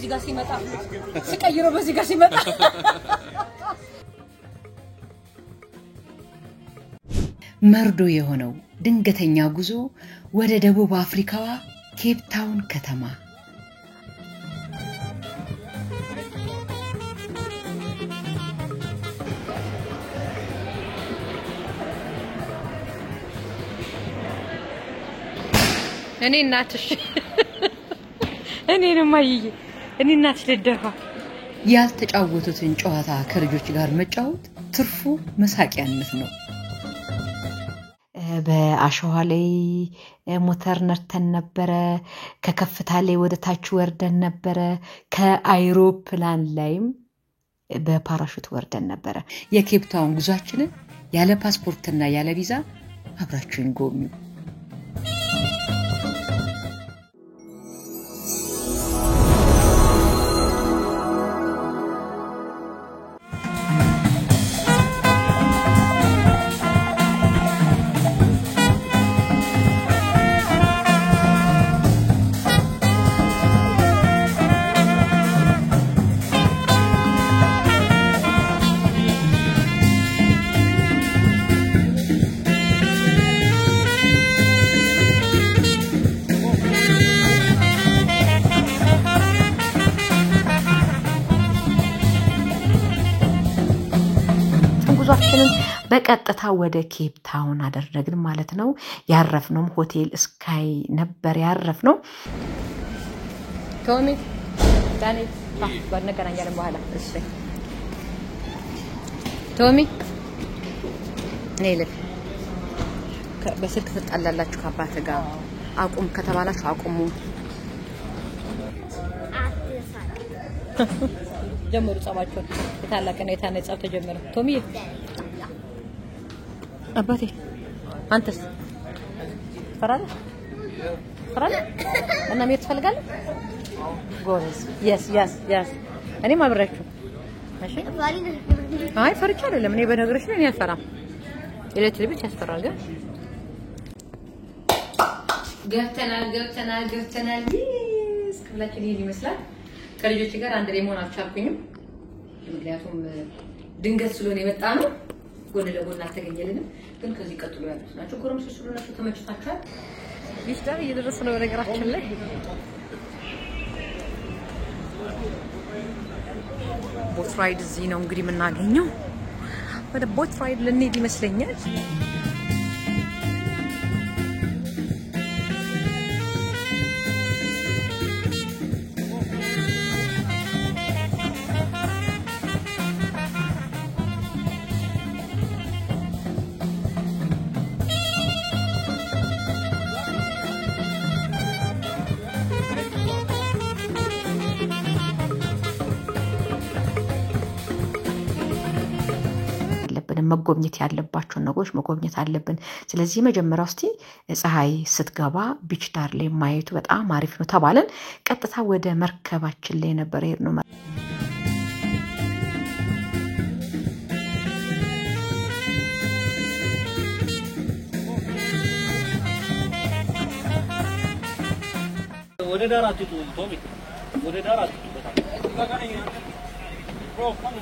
በዚህ ጋር ሲመጣ ሲቀይረው በዚህ ጋር ሲመጣ መርዶ የሆነው ድንገተኛ ጉዞ ወደ ደቡብ አፍሪካዋ ኬፕ ታውን ከተማ እኔ እናትሽ እኔ ነው ማይዬ እኔ እናትሽ ልደፋ ያልተጫወቱትን ጨዋታ ከልጆች ጋር መጫወት ትርፉ መሳቂያነት ነው በአሸዋ ላይ ሞተር ነርተን ነበር ከከፍታ ላይ ወደ ታች ወርደን ነበር ከአይሮፕላን ላይም በፓራሹት ወርደን ነበር የኬፕ ታውን ጉዟችንን ያለ ፓስፖርትና ያለ ቪዛ አብራችሁን ጎብኙ በቀጥታ ወደ ኬፕ ታውን አደረግን ማለት ነው ያረፍነው ሆቴል ስካይ ነበር ያረፍነው ቶሚ ዳኒ ባነገናኛለን በኋላ እሺ ቶሚ ነይልክ በስልክ ተጣላላችሁ ከአባተ ጋር አቁም ከተባላችሁ አቁሙ ጀመሩ ጻባቸው የታላቀና የታነጻው ተጀመረ ቶሚ አባቴ አንተስ ፈራለ እና ምን ትፈልጋለህ ጎበዝ yes እኔ ማብራችሁ እሺ አይ ፈርቻ አይደለም እኔ በነገርሽ ነው እኔ አፈራም የለት ልብስ ያስፈራል ገብተናል እስከላችን ይሄን ይመስላል ከልጆች ጋር አንድ ላይ መሆን አልቻልኩኝም ምክንያቱም ድንገት ስለሆነ የመጣ ነው ጎን ለጎን አልተገኘልንም ግን ከዚህ ቀጥሎ ያሉት ናቸው ኮረምሶች ስለሆናቸው ተመችቷቸዋል ይስጣ እየደረሰ ነው ነገራችን ላይ ቦት ራይድ እዚህ ነው እንግዲህ የምናገኘው ወደ ቦት ራይድ ልንሄድ ይመስለኛል መጎብኘት ያለባቸው ነገሮች መጎብኘት አለብን ስለዚህ መጀመሪያው እስቲ ፀሐይ ስትገባ ቢች ዳር ላይ ማየቱ በጣም አሪፍ ነው ተባለን ቀጥታ ወደ መርከባችን ላይ ነበር ሄድነው ወደ ዳር አትጡ ቶሚ ወደ ዳር አትጡ በጣም ብሮ ካም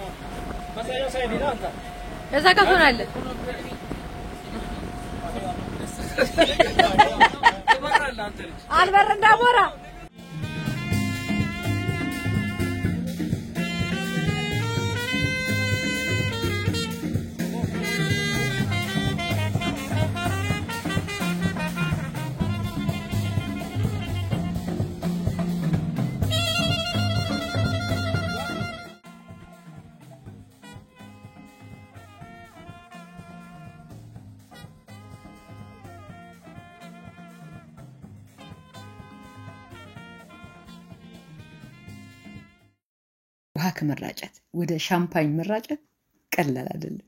ማሳያ ሳይዲና አንተ እዛ ጋር ሆናለ አልበር እንዳቦራ ውሃ ከመራጨት ወደ ሻምፓኝ መራጨት ቀላል አይደለም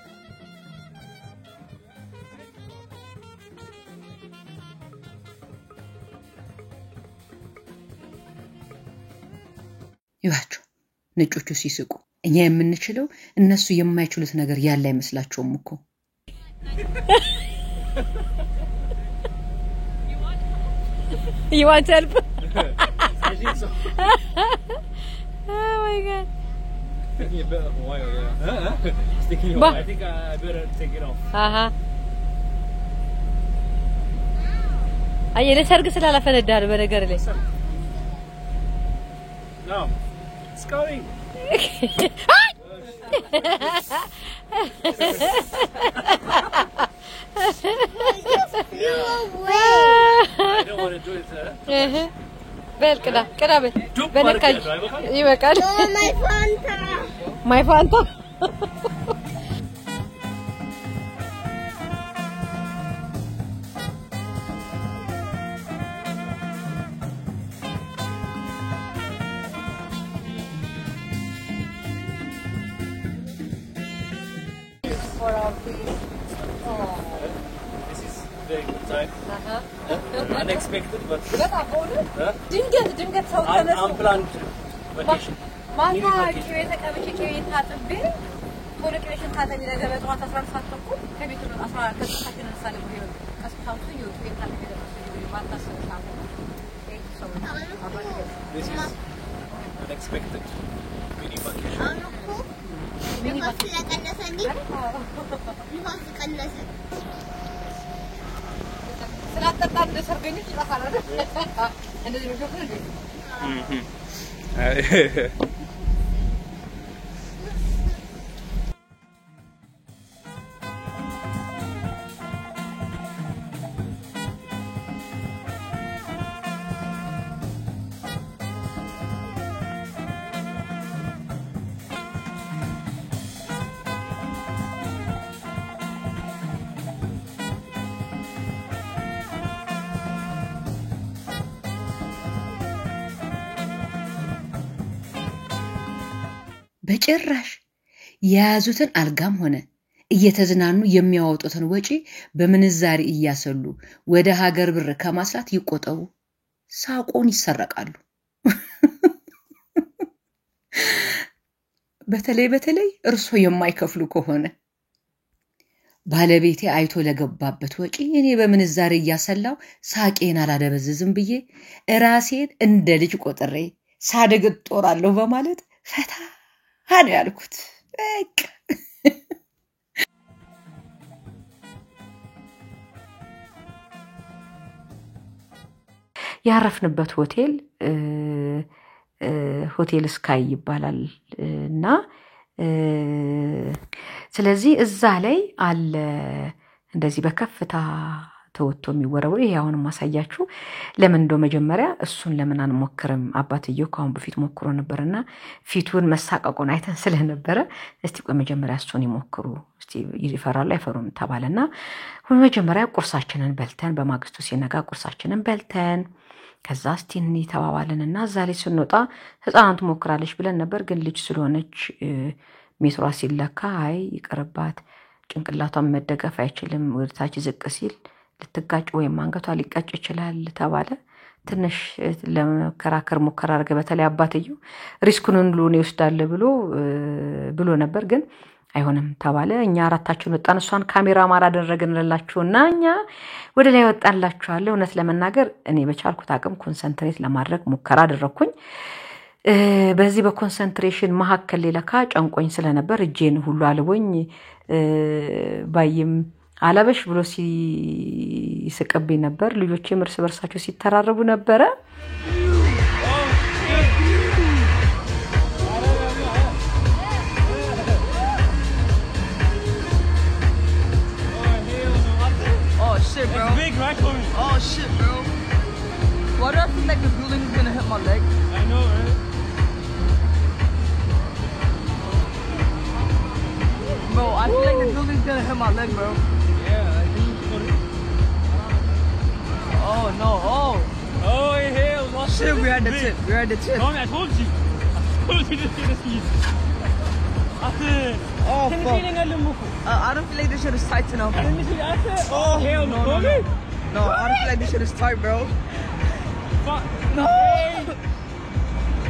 ይዋቸው ነጮቹ ሲስቁ እኛ የምንችለው እነሱ የማይችሉት ነገር ያለ አይመስላቸውም እኮ you want help Oh my god. Taking a bit of a while, yeah. It's taking a Bah. while. I think I better take it off. አይ ለሰርግ ስላላፈነዳ ነው በነገር ላይ No. It's going. I don't want to do it, sir. በል ቅዳ በል በነካኝ ይበቃል ማይ ፋንታ This is very good time. Unexpected, but ድንገት ሰው ተነስቶ unplanned vacation. ማታ ቂቤ ተቀብቼ ቂቤ ታጥቤ ወደ ቂቤሽን ታጠቢ ነገር በጠዋት 11 ሰዓት ተኩል ከቤት ነው 14 ሰዓት ተነሳለ ነው አስታውሱ ይወጡ የታለ ነው ማታ ሰዓት This is unexpected mini vacation. ስላጠጣን እንደሰርገኞች ይላፋል አይደል እንደዚህ ነው ጆክ ነው በጭራሽ የያዙትን አልጋም ሆነ እየተዝናኑ የሚያወጡትን ወጪ በምንዛሪ እያሰሉ ወደ ሀገር ብር ከማስላት ይቆጠቡ ሳቆን ይሰረቃሉ በተለይ እርሶ የማይከፍሉ ከሆነ ባለቤቴ አይቶ ለገባበት ወጪ እኔ በምንዛሪ እያሰላው ሳቄን አላደበዝዝም ብዬ ራሴን እንደ ልጅ ቆጥሬ ሳደግ ጦራለሁ በማለት ፈታ ሃን ያልኩት በቃ ያረፍንበት ሆቴል ስካይ ይባላልና ስለዚህ እዛ ላይ አለ እንደዚህ በከፍታ ተወጥቶ የሚወረወው ይሄ አሁን ማሳያችሁ ለምን እንደው መጀመሪያ እሱን ለምን አንሞክርም አባትየው ካሁን በፊት ሞክሮ ነበርና ፊቱን መሳቀቁን አይተን ስለነበረ እስቲ ቆይ መጀመሪያ እሱን ይሞክሩ እስቲ ይፈራሉ አይፈሩም ተባለና መጀመሪያ ቁርሳችንን በልተን በማግስቱ ሲነጋ ቁርሳችንን በልተን ከዛ እስቲ እኒ ተባባለንና እዛ ላይ ስንወጣ ህፃናቱ ሞክራለች ብለን ነበር ግን ልጅ ስለሆነች ሜትሯ ሲለካ አይ ይቀርባት ጭንቅላቷን መደገፍ አይችልም ወደታች ዝቅ ሲል ልትጋጭ ወይም አንገቷ ሊቀጭ ይችላል ተባለ ትንሽ ለመከራከር ሙከራ አድርገ በተለይ አባትየው ሪስኩን ሁሉ ነው ይወስዳል ብሎ ነበር ግን አይሆንም ተባለ እኛ አራታችን ወጣን እሷን ካሜራ ማራ አደረግንላችሁና እኛ ወደ ላይ ወጣንላችኋለሁ እውነት ለመናገር እኔ በቻልኩት አቅም ኮንሰንትሬት ለማድረግ ሙከራ አደረኩኝ በዚህ በኮንሰንትሬሽን መሐከል ለካ ጨንቆኝ ስለነበር እጄን ሁሉ አልቦኝ ባይም አላበሽ ብሎ ሲስቀብኝ ነበር ልጆቼ እርስ በርሳቸው ሲተራረቡ ነበር Shit, bro. It's big, right? Oh shit, bro. Why do I feel like the building is gonna hit my leg? I know, right? Bro, I feel like the building's gonna hit my leg, bro. Yeah, I think it's gonna... Oh no, oh. Oh, hell, what's Shit, we're at the big? tip. We're at the tip. Tommy, I told you. I told you to see the speed. Oh Can you fuck. feel it? I don't feel like this shit is tight enough. Can you see that? Oh, hell no, no, Tommy. No, I don't feel like this shit is tight, bro. Fuck. No.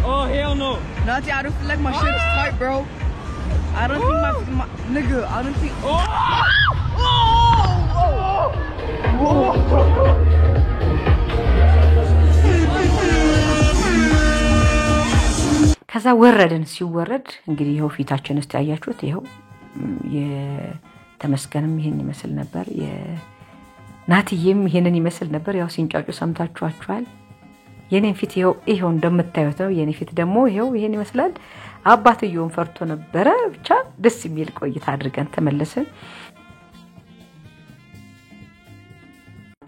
Oh, hell no. Nati, I don't feel like my shit is tight, bro. I don't think my nigga, I don't think. ከዛ ወረድን ሲወረድ እንግዲህ ይሄው ፊታችን እስቲ ያያችሁት ይሄው የተመስገንም ይሄን ይመስል ነበር የናትዬም ይሄንን ይመስል ነበር ያው ሲንጫጩ ሰምታችኋል የኔን ፊት ይሄው እንደምታዩት ነው የኔ ፊት ደግሞ ይሄው ይሄን ይመስላል አባትየውን ፈርቶ ነበር ብቻ ደስ የሚል ቆይታ አድርገን ተመለስን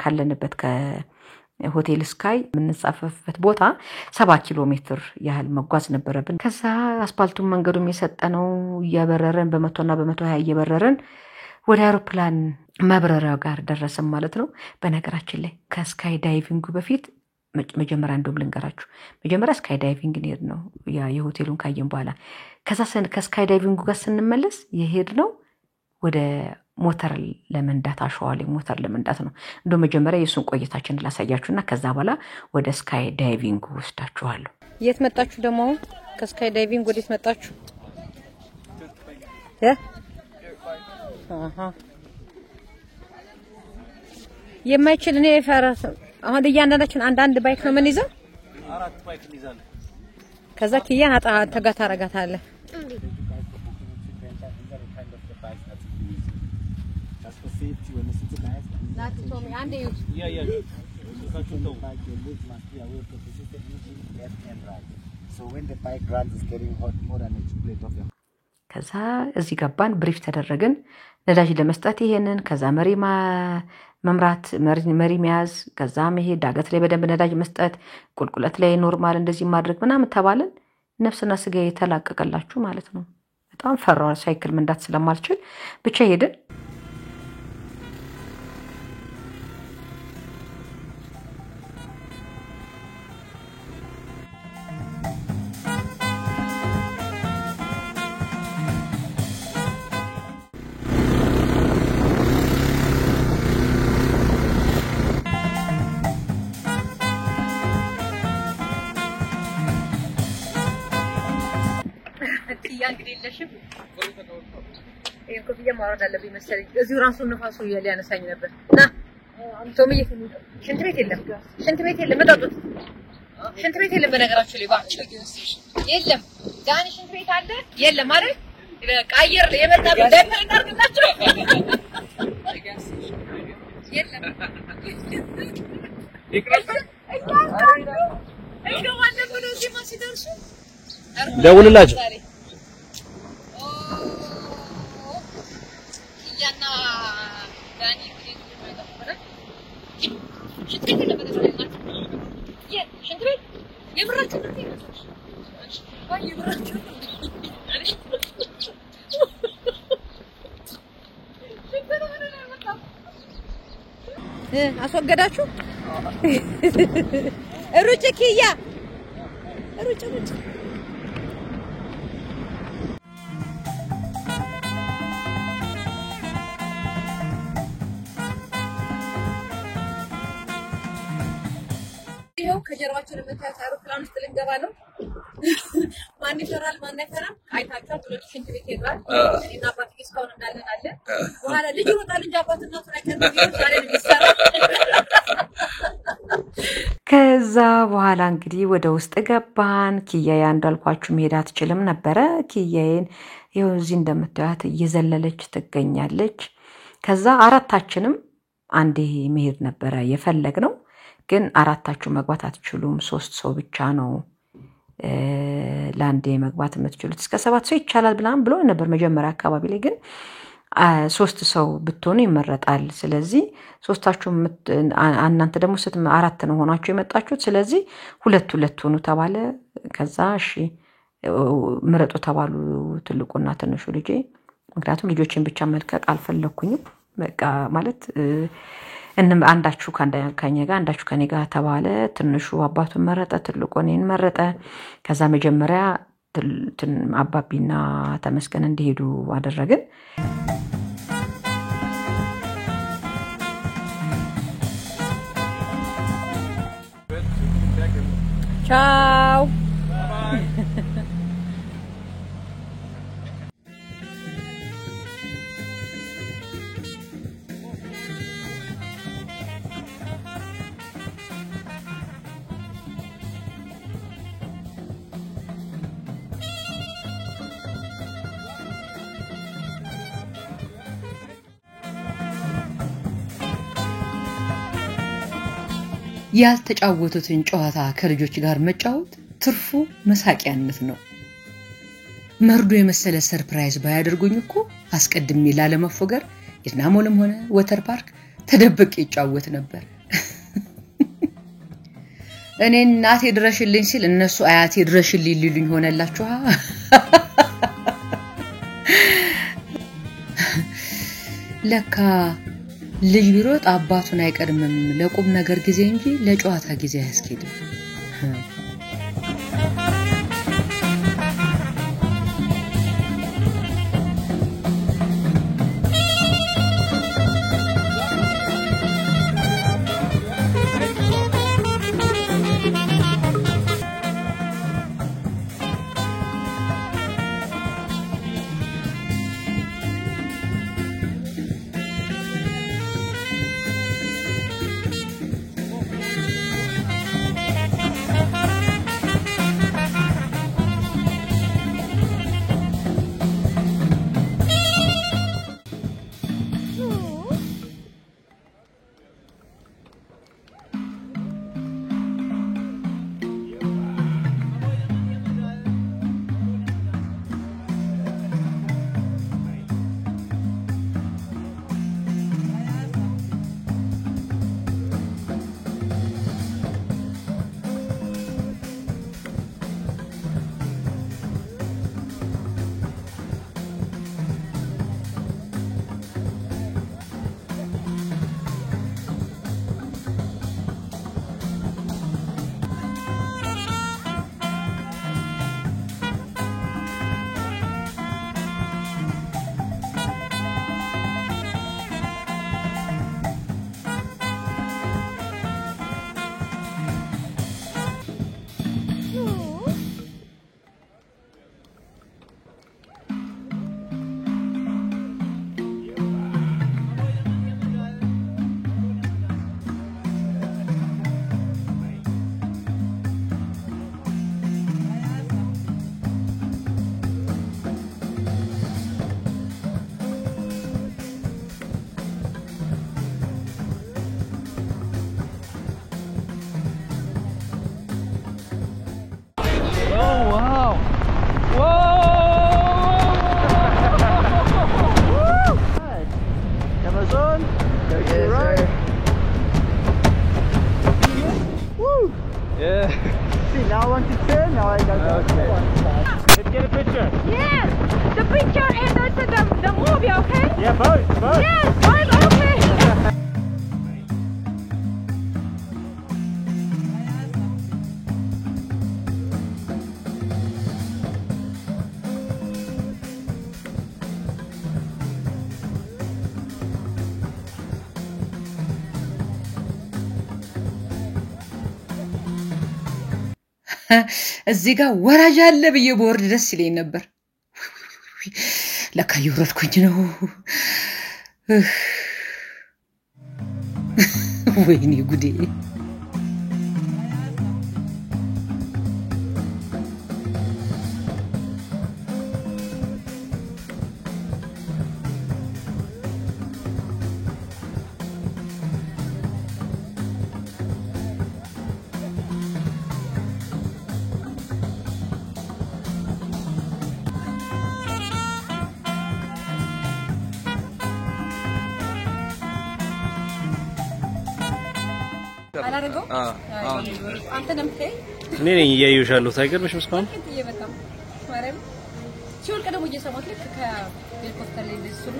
ካለንበት ከሆቴል ስካይ ምንጻፈፍበት ቦታ 7 ኪሎ ሜትር ያህል መጓዝ ነበረብን ከዛ አስፓልቱን መንገዱም የሰጠነው ያበረረን በ100 እና በ120 እየበረረን ወደ አውሮፕላን ማብረሪያው ጋር ደረሰን ማለት ነው በነገራችን ላይ ከስካይ ዳይቪንጉ በፊት መጀመሪያ እንደም ልንገራችሁ መጀመሪያ ስካይ ዳይቪንግ ነው ያ የሆቴሉን ካየን በኋላ ከዛ ከስካይ ዳይቪንጉ ጋር ስንመለስ የሄድ ነው ወደ ሞተር ለመንዳት አሸዋሌ ሞተር ለመንዳት ነው እንደው መጀመሪያ የሱን ቆይታችን ላሳያችሁና ከዛ በኋላ ወደ ስካይ ዳይቪንግ ወስዳችኋለሁ የት መጣችሁ ደሞ ከስካይ ዳይቪንግ ወዴት መጣችሁ የማይችል እኔ ፈራስ አሁን እያንዳንዳችን አንድ ባይክ ነው ምን ይዘው 4 ባይክ ይዛለን ከዛ ኪያን ተጋታ ረጋታለ So when the bike runs is getting hot more than a plate of ከዛ እዚህ ገባን ብሪፍ ተደረግን ነዳጅ ለመስጠት ይሄንን ከዛ መምራት መሪ መያዝ ከዛ መሄድ ዳገት ላይ በደንብ ነዳጅ መስጠት ቁልቁለት ላይ ኖርማል እንደዚህ ማድረግ ምናምን ተባለን ነፍስና ስጋ የተላቀቀላችሁ ማለት ነው በጣም ፈራው ሳይክል መንዳት ስለማልችል ብቻ ሄድን እንግዲህ ለሽም የኮፍያ ማውረድ አለብኝ መሰለኝ እዚሁ ራሱን ንፋሱ ያነሳኝ ነበር ና ቶምዬ ሽንት ቤት የለም መጣጡት ሽንት ቤት የለም በነገራችሁ ላይ ባጭ የለም ዳኒ ሽንት ቤት አለ የለም አይደል በቃየር የመጣ ዳይፐር እናርግላችሁ የለም ይቅርታ እኛው ማለት ነው እዚህ ማሲደርሱ ደውልላችሁ ያና ዳኒ ግሬት ተፈረ ሽንት ቤት ለበለበለ ሽንት ቤት የብራችሁ ወይ የብራችሁ አስወገዳችሁ ሩጭ ኪያ ሩጭ ይሄው ከጀርባችን የምታዩት አውሮፕላን ውስጥ ልንገባ ነው ማን ይፈራል ማን አይፈራም አይታችሁ ሁለት ሽንት ቤት ሄዷል እና አባቴ እስካሁን እንዳለን አለ በኋላ ልጅ ወጣል እንጂ አባትና ፍራከን ዛሬ ልጅሰራ ከዛ በኋላ እንግዲህ ወደ ውስጥ ገባን ኪያያ እንዳልኳችሁ መሄድ አትችልም ነበር ኪያዬን ይሄው እዚህ እንደምታዩት እየዘለለች ትገኛለች ከዛ አራታችንም አንዴ መሄድ ነበር የፈለግነው ግን አራታችሁ መግባት አትችሉም 3 ሰው ብቻ ነው ላንዴ መግባት የምትችሉት እስከ 7 ሰው ይቻላል ብሎ ነበር መጀመሪያ አካባቢ ላይ ግን 3 ሰው ብትሆኑ ይመረጣል ስለዚህ ሶስታችሁ እናንተ ደግሞ አራት ነው ሆናችሁ የመጣችሁት ስለዚህ ሁለት ሆኑ ተባለ ከዛ እሺ ምረጡ ተባሉ ትልቁና ትንሹ ልጄ ምክንያቱም ልጆችን ብቻ መልቀቅ አልፈለኩኝም በቃ ማለት አንዳችሁ ከኛ ጋር አንዳችሁ ከኔ ጋር ተባለ ትንሹ አባቱን መረጠ ትልቁ እኔን መረጠ ከዛ መጀመሪያ አባቢና ተመስገን እንዲሄዱ አደረግን ቻው ያልተጫወቱትን ጨዋታ ከልጆች ጋር መጫወት ትርፉ መሳቂያነት ነው። መርዶ የመሰለ ሰርፕራይዝ ባያደርጉኝ እኮ አስቀድሜ ላለመፎገር የናሞልም ሆነ ወተር ፓርክ ተደብቄ ይጫወት ነበር። እኔ እናቴ ድረሽልኝ ሲል እነሱ አያቴ ድረሽልኝ ሊሉኝ ሆነላችሁ። ለካ ልጅ ቢሮጥ አባቱን አይቀድምም ለቁም ነገር ጊዜ እንጂ ለጨዋታ ጊዜ አያስኬድም። እዚህ ጋር ወራጅ አለ ብዬ ቦርድ ደስ ይለኝ ነበር። ለካ ይወረድኩኝ ነው። ወይኔ ጉዴ። አላረገው አንተ ነምከይ ነኝ እያዩሻለሁ ታይገርምሽ መስካም እየበጣም ማረም ሲወልቅ ደግሞ እየሰማት ልክ ከሄሊኮፕተር ላይ ልስሩ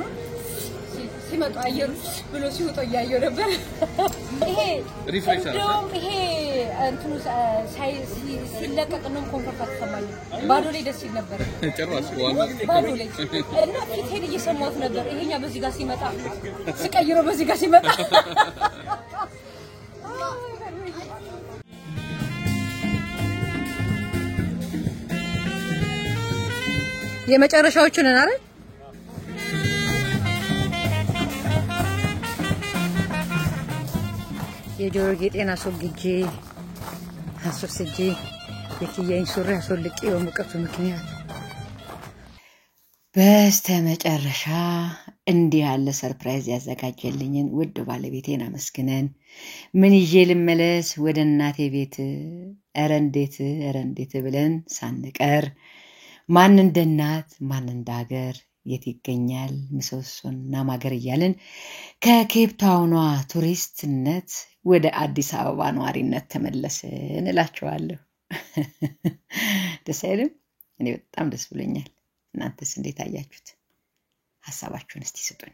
ሲመጡ አየሩ ብሎ ሲወጣ ያየው ነበር። ይሄ ሪፍሌክተር ይሄ እንትኑ ሲለቀቅ ነው ኮንፈርት ተሰማኝ። ባዶ ላይ ደስ ይል ነበር ጨራሽ ባዶ ላይ እና ፊቴን እየሰማሁት ነበር። ይሄኛ በዚህ ጋር ሲመጣ ሲቀይሮ በዚህ ጋር ሲመጣ የመጨረሻዎቹን ነን አይደል? የጆሮ ጌጤን አስወግጄ አስወስጄ የኪያኝ ሱሪ አስወልቄ በሙቀቱ ምክንያት በስተመጨረሻ እንዲህ ያለ ሰርፕራይዝ ያዘጋጀልኝን ውድ ባለቤቴን አመስግነን ምን ይዤ ልመለስ ወደ እናቴ ቤት ኧረ እንዴት ብለን ሳንቀር ማን እንደ እናት ማን እንደ ሀገር የት ይገኛል ምሰሶና ማገር እያልን ከኬፕ ታውኗ ቱሪስትነት ወደ አዲስ አበባ ነዋሪነት ተመለስን እላችኋለሁ። ደስ አይልም? እኔ በጣም ደስ ብሎኛል። እናንተስ እንዴት አያችሁት? ሐሳባችሁን እስቲ ስጡን።